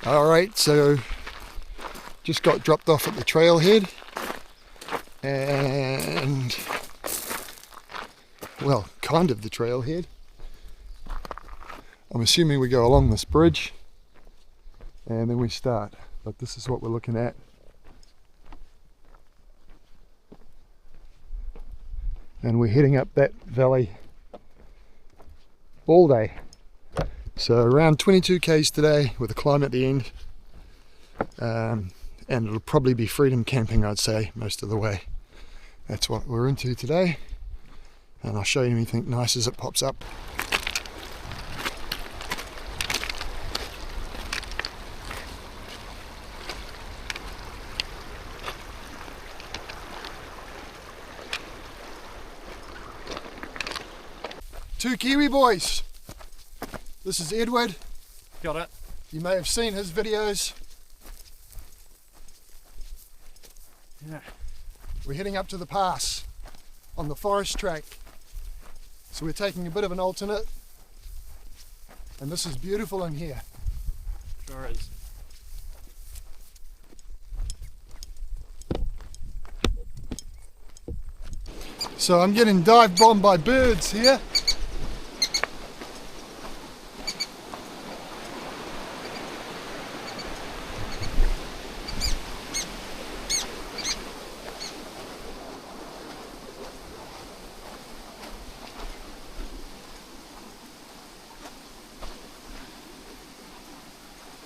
Alright, so just got dropped off at the trailhead, and well, kind of the trailhead. I'm assuming we go along this bridge and then we start, but this is what we're looking at. And we're heading up that valley all day. So around 22 k's today with a climb at the end, and it'll probably be freedom camping, I'd say, most of the way. That's what we're into today, and I'll show you anything nice as it pops up. Two Kiwi boys. This is Edward. Got it. You may have seen his videos. Yeah. We're heading up to the pass on the forest track. So we're taking a bit of an alternate. And this is beautiful in here. Sure is. So I'm getting dive bombed by birds here.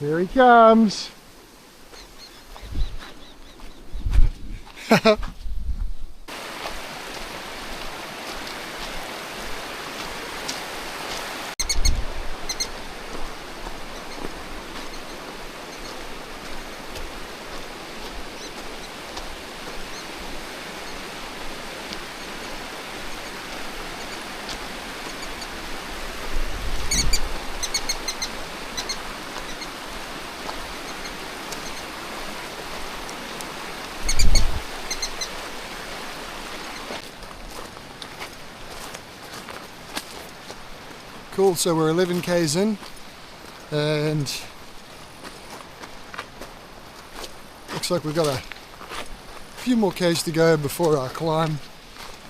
Here he comes. Cool, so we're 11 k's in, and looks like we've got a few more k's to go before our climb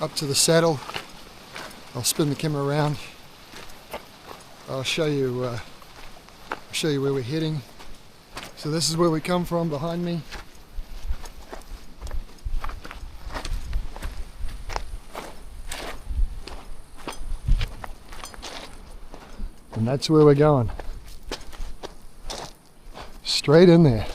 up to the saddle. I'll spin the camera around. I'll show you where we're heading. So this is where we come from behind me. And that's where we're going. Straight in there.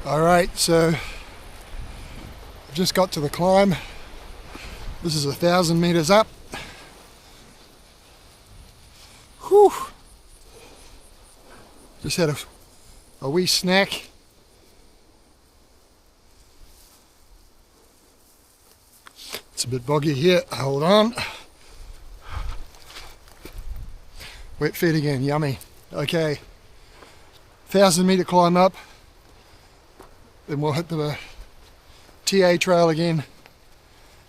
Alright, so I've just got to the climb. This is 1,000 meters up. Whew. Just had a wee snack. It's a bit boggy here, hold on. Wet feet again, yummy. Okay, 1,000 meter climb up. Then we'll hit the TA trail again,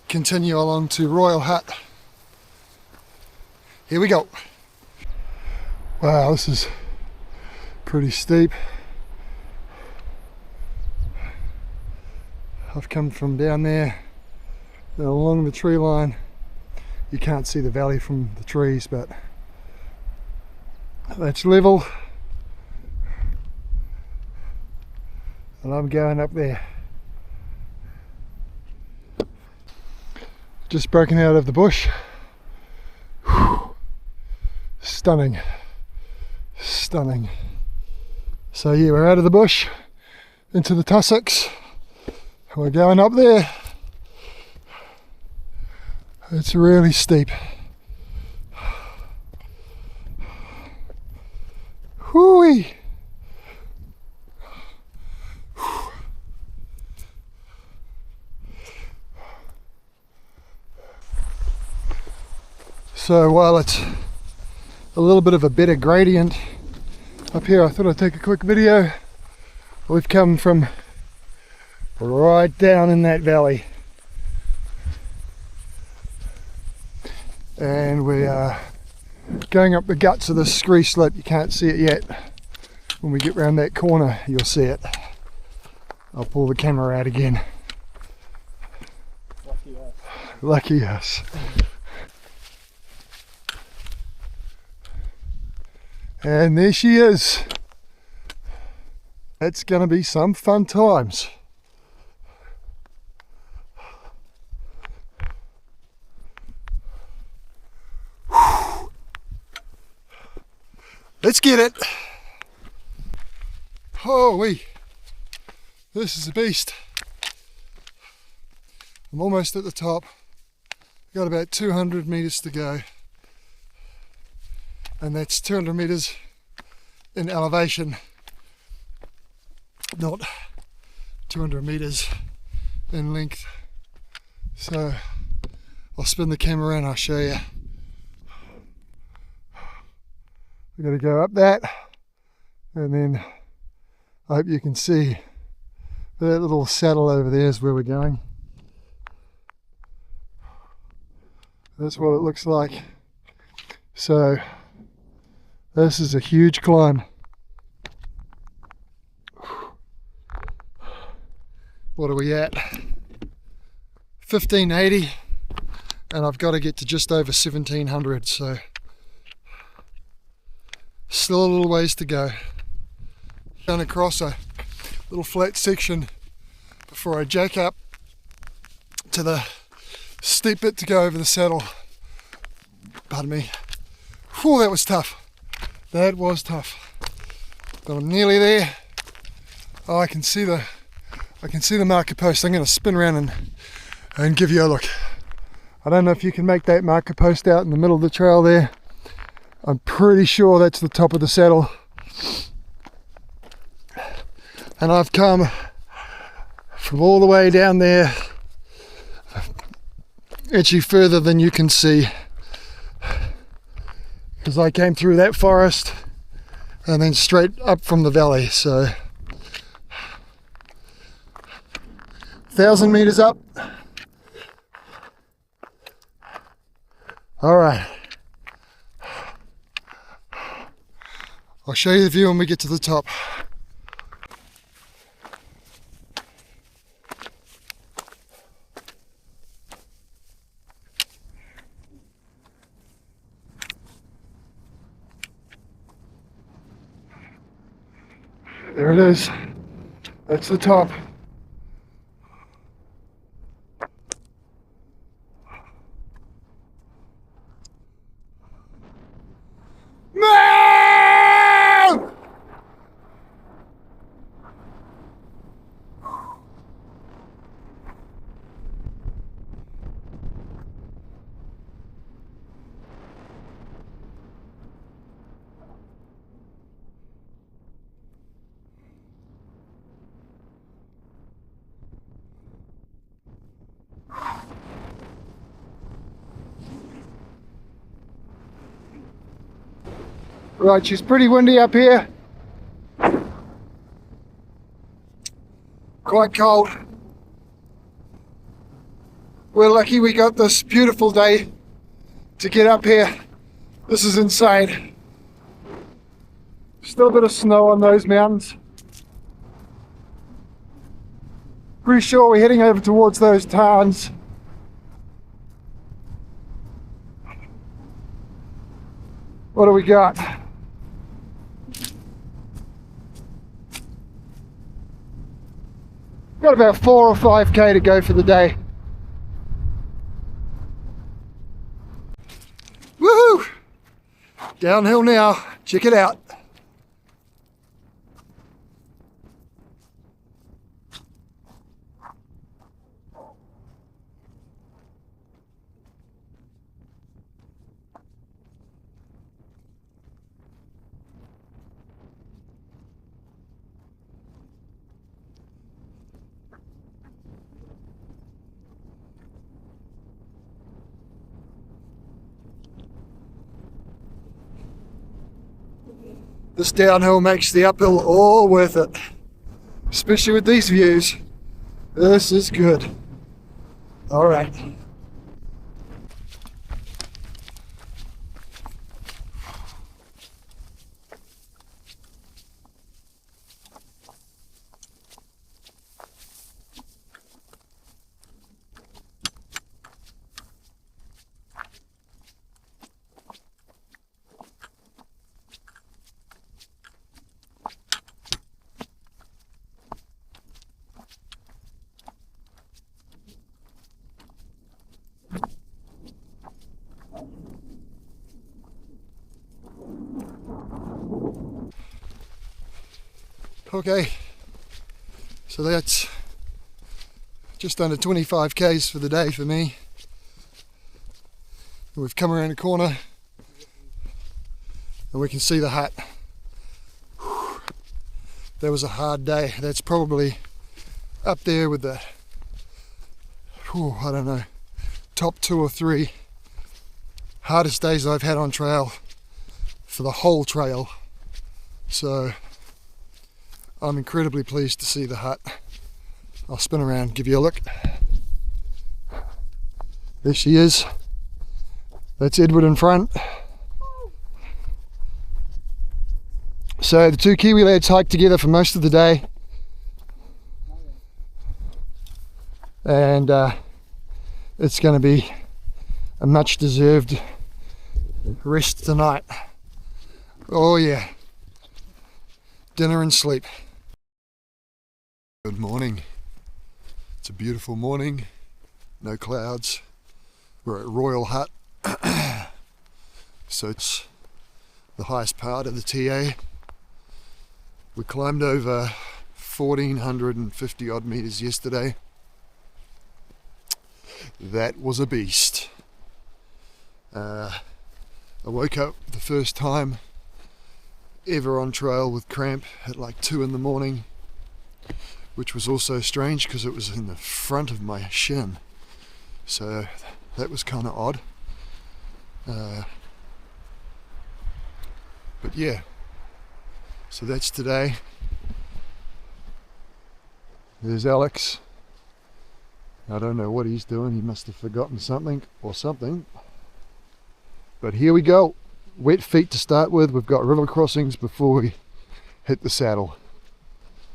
continue along to Royal Hut. Here we go. Wow, this is pretty steep. I've come from down there, then along the tree line. You can't see the valley from the trees, but that's level. And I'm going up there. Just broken out of the bush. Whew. Stunning. Stunning. So yeah, we're out of the bush into the tussocks. We're going up there. It's really steep. Whoo-wee. So while it's a little bit of a better gradient up here, I thought I'd take a quick video. We've come from right down in that valley, and we are going up the guts of this scree slope. You can't see it yet. When we get round that corner, you'll see it. I'll pull the camera out again. Lucky us. Lucky us. And there she is. It's gonna be some fun times. Let's get it. Holy, this is a beast. I'm almost at the top. Got about 200 meters to go. And that's 200 meters in elevation, not 200 meters in length. So I'll spin the camera around, I'll show you. We're going to go up that, and then I hope you can see that little saddle over there is where we're going. That's what it looks like. So this is a huge climb. What are we at? 1580, and I've got to get to just over 1700, so still a little ways to go. Down across a little flat section before I jack up to the steep bit to go over the saddle. Pardon me. Whew, that was tough. That was tough. But I'm nearly there. Oh, I can see the marker post. I'm going to spin around and give you a look. I don't know if you can make that marker post out in the middle of the trail there. I'm pretty sure that's the top of the saddle. And I've come from all the way down there, actually further than you can see, because I came through that forest and then straight up from the valley. So 1,000 meters up. All right, I'll show you the view when we get to the top. There it is. That's the top. No! Right, she's pretty windy up here. Quite cold. We're lucky we got this beautiful day to get up here. This is insane. Still a bit of snow on those mountains. Pretty sure we're heading over towards those towns. What do we got? Got about 4 or 5k to go for the day. Woohoo! Downhill now. Check it out. This downhill makes the uphill all worth it, especially with these views. This is good. All right. Okay, so that's just under 25 k's for the day for me. We've come around a corner and we can see the hut. Whew. That was a hard day. That's probably up there with the, I don't know, top 2 or 3 hardest days I've had on trail for the whole trail. So I'm incredibly pleased to see the hut. I'll spin around, give you a look. There she is. That's Edward in front. So the 2 Kiwi lads hiked together for most of the day. And it's going to be a much deserved rest tonight. Oh yeah. Dinner and sleep. Good morning. It's a beautiful morning, no clouds. We're at Royal Hut. So it's the highest part of the TA. We climbed over 1,450 odd meters yesterday. That was a beast. I woke up the first time ever on trail with cramp at like 2 in the morning, which was also strange because it was in the front of my shin, so that was kind of odd. But yeah, so that's today. There's Alex. I don't know what he's doing. He must have forgotten something or something. But here we go. Wet feet to start with. We've got river crossings before we hit the saddle.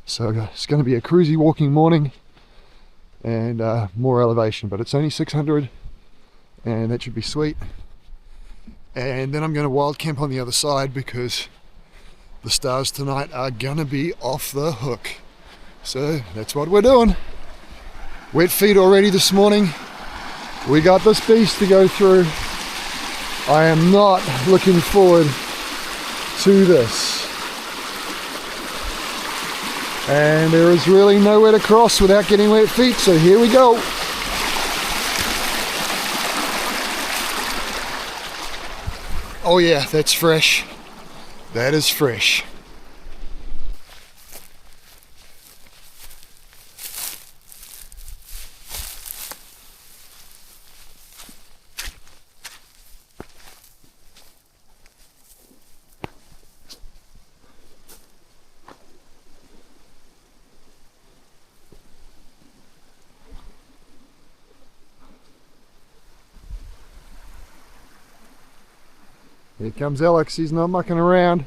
So it's going to be a cruisy walking morning and more elevation, but it's only 600 and that should be sweet. And then I'm going to wild camp on the other side because the stars tonight are going to be off the hook. So that's what we're doing. Wet feet already this morning. We got this beast to go through. I am not looking forward to this. And there is really nowhere to cross without getting wet feet, so here we go. Oh yeah, that's fresh. That is fresh. Here comes Alex, he's not mucking around.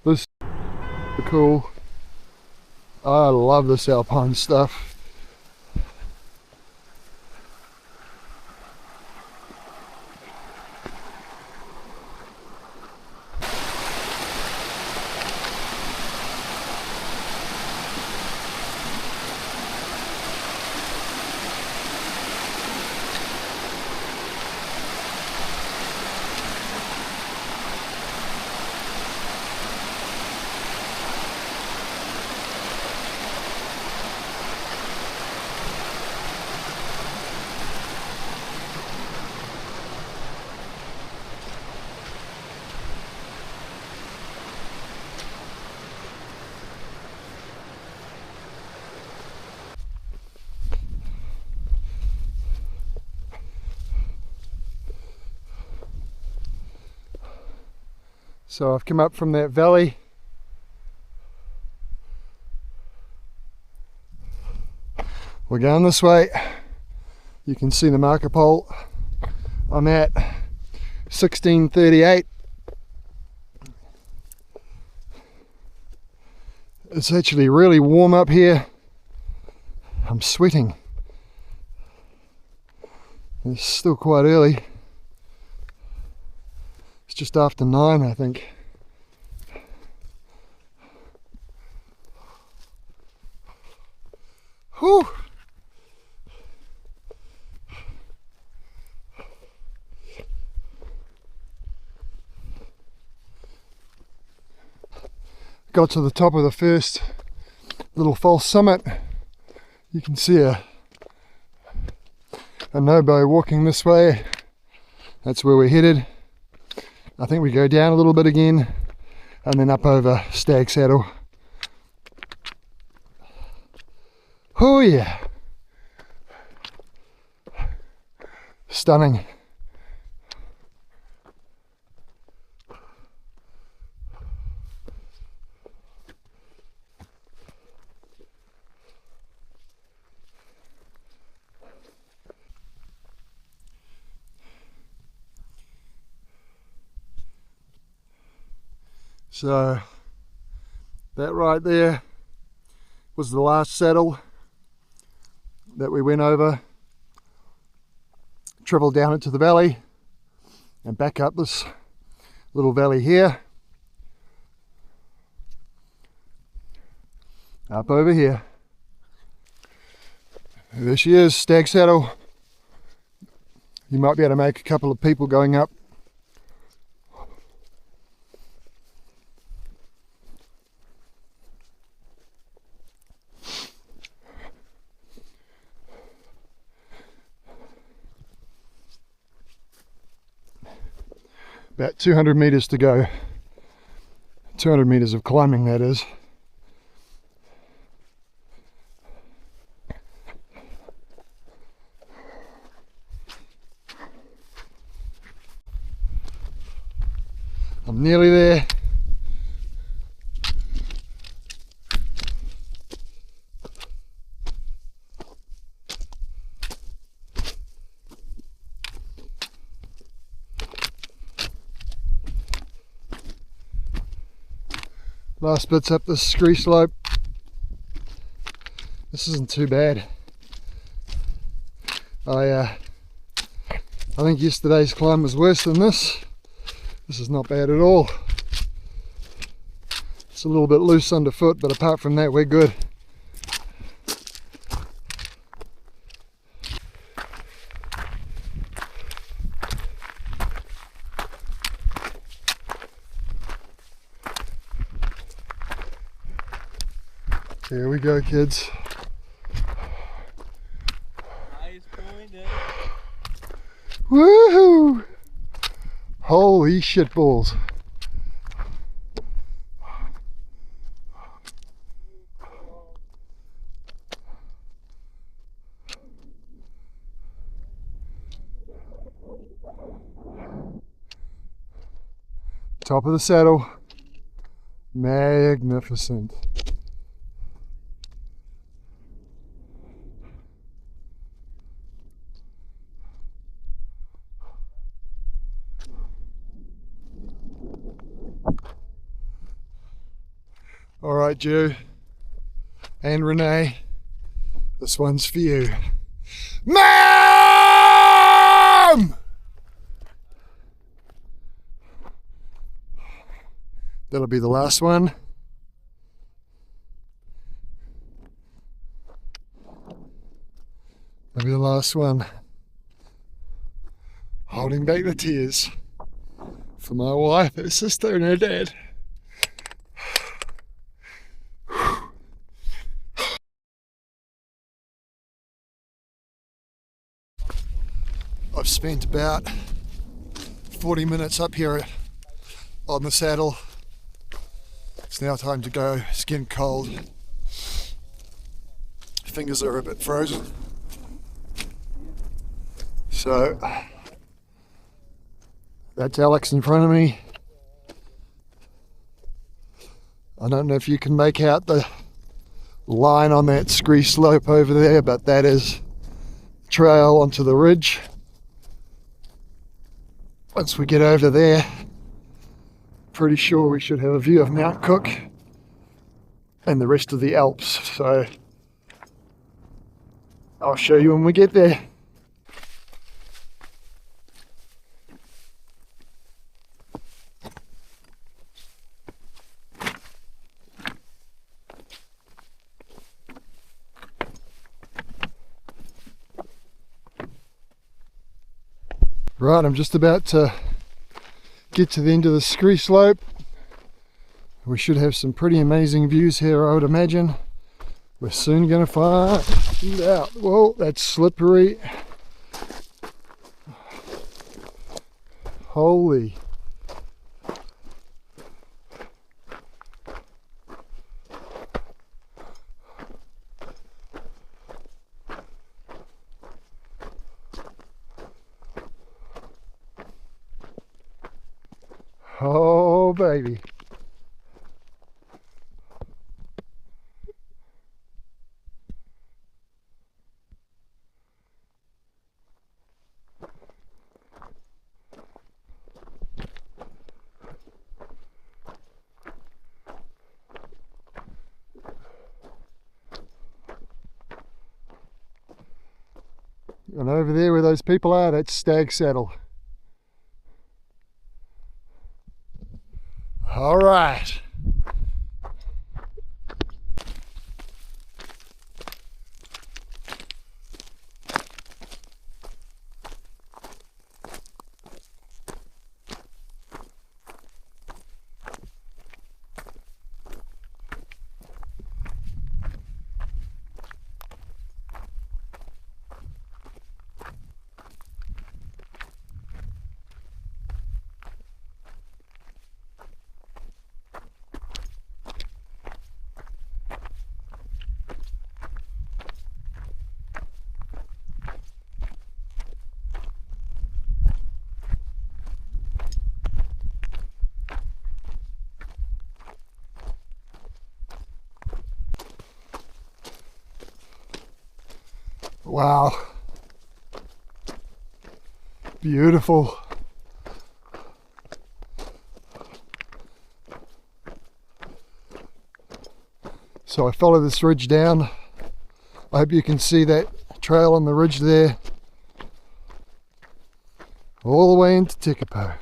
This is cool. I love this alpine stuff. So I've come up from that valley. We're going this way. You can see the marker pole. I'm at 1638. It's actually really warm up here. I'm sweating. It's still quite early. It's just after 9, I think. Whew. Got to the top of the first little false summit. You can see a nobo walking this way. That's where we're headed. I think we go down a little bit again and then up over Stag Saddle. Oh yeah, stunning. So that right there was the last saddle that we went over, travelled down into the valley and back up this little valley here, up over here. There she is, Stag Saddle. You might be able to make a couple of people going up. About 200 meters to go. 200 meters of climbing, that is. I'm nearly there. Last bit's up this scree slope. This isn't too bad. I think yesterday's climb was worse than this. This is not bad at all. It's a little bit loose underfoot, but apart from that, we're good. Here we go, kids. Eyes pointed. Woohoo! Holy shit balls. Top of the saddle. Magnificent. All right, Joe and Renee, this one's for you. Mom! That'll be the last one. That'll be the last one. Holding back the tears for my wife, her sister, and her dad. I've spent about 40 minutes up here on the saddle. It's now time to go. It's getting cold. Fingers are a bit frozen. So that's Alex in front of me. I don't know if you can make out the line on that scree slope over there, but that is trail onto the ridge. Once we get over there, pretty sure we should have a view of Mount Cook and the rest of the Alps, so I'll show you when we get there. Right, I'm just about to get to the end of the scree slope. We should have some pretty amazing views here, I would imagine. We're soon going to find out. Whoa, that's slippery. Holy. Oh, baby. And over there where those people are, that's Stag Saddle. All right. Wow. Beautiful. So I follow this ridge down. I hope you can see that trail on the ridge there. All the way into Tekapo.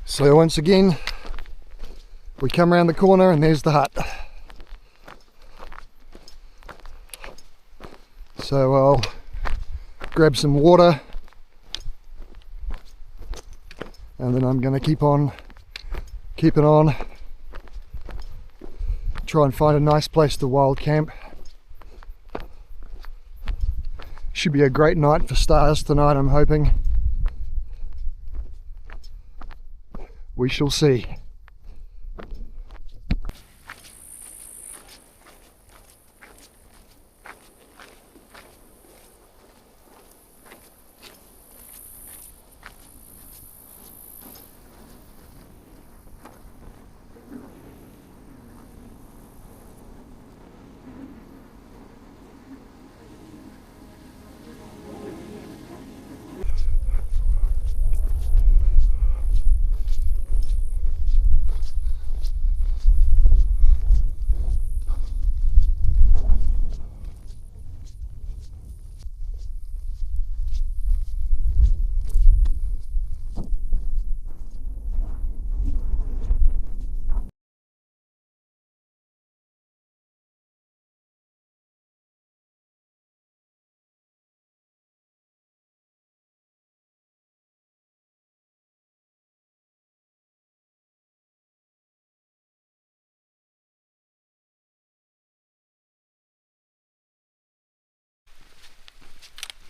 So once again, we come around the corner and there's the hut. So I'll grab some water and then I'm going to keep it on, try and find a nice place to wild camp. Should be a great night for stars tonight, I'm hoping. We shall see.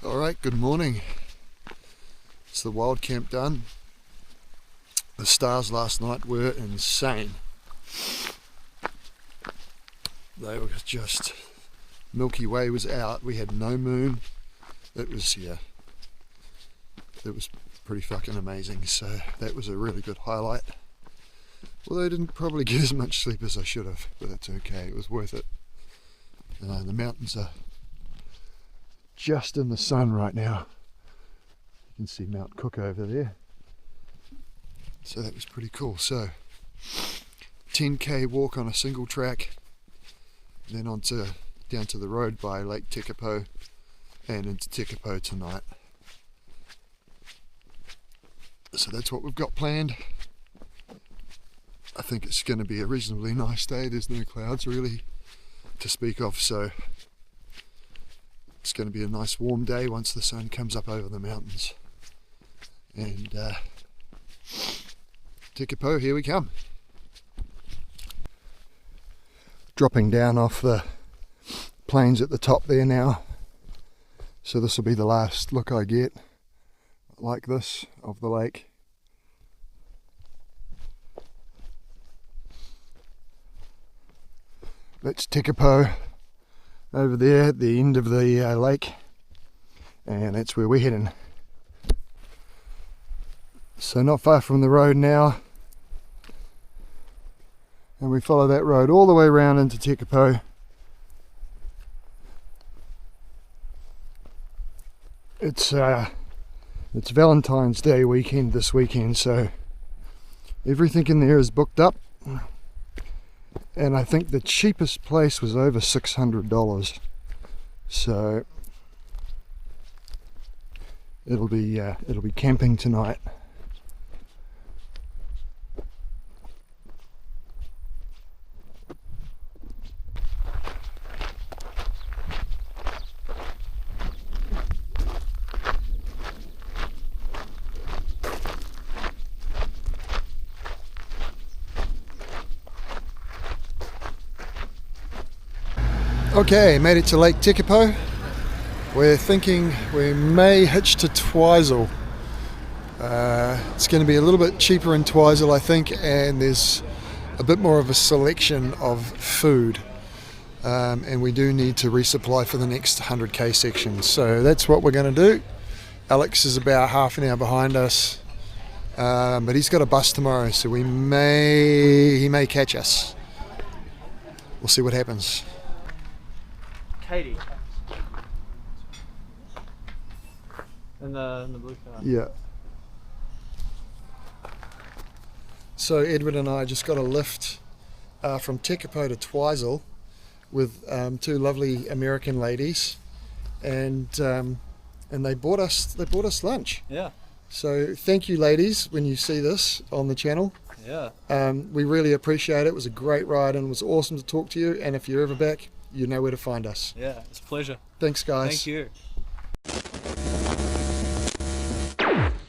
Alright, good morning. It's the wild camp done. The stars last night were insane. They were just, Milky Way was out, we had no moon. It was pretty fucking amazing, so that was a really good highlight. Although I didn't probably get as much sleep as I should have, but that's okay, it was worth it. The mountains are just in the sun right now. You can see Mount Cook over there. So that was pretty cool. So 10k walk on a single track, then down to the road by Lake Tekapo and into Tekapo tonight. So that's what we've got planned. I think it's going to be a reasonably nice day. There's no clouds really to speak of, so it's going to be a nice warm day once the sun comes up over the mountains. And Tekapo, here we come. Dropping down off the plains at the top there now. So this will be the last look I get like this of the lake. That's Tekapo over there at the end of the lake, and that's where we're heading. So not far from the road now, and we follow that road all the way around into Tekapo. It's Valentine's Day weekend this weekend, so everything in there is booked up. And I think the cheapest place was over $600, so it'll be camping tonight. Okay, made it to Lake Tekapo. We're thinking we may hitch to Twizel. It's going to be a little bit cheaper in Twizel, I think, and there's a bit more of a selection of food. And we do need to resupply for the next 100k section. So that's what we're going to do. Alex is about half an hour behind us, but he's got a bus tomorrow, so he may catch us. We'll see what happens. Katie. In the blue car. Yeah. So Edward and I just got a lift from Tekapo to Twizel with two lovely American ladies, and they bought us lunch. Yeah. So thank you, ladies, when you see this on the channel. Yeah. We really appreciate it. It was a great ride and it was awesome to talk to you. And if you're ever back, you know where to find us. Yeah, it's a pleasure. Thanks, guys. Thank you.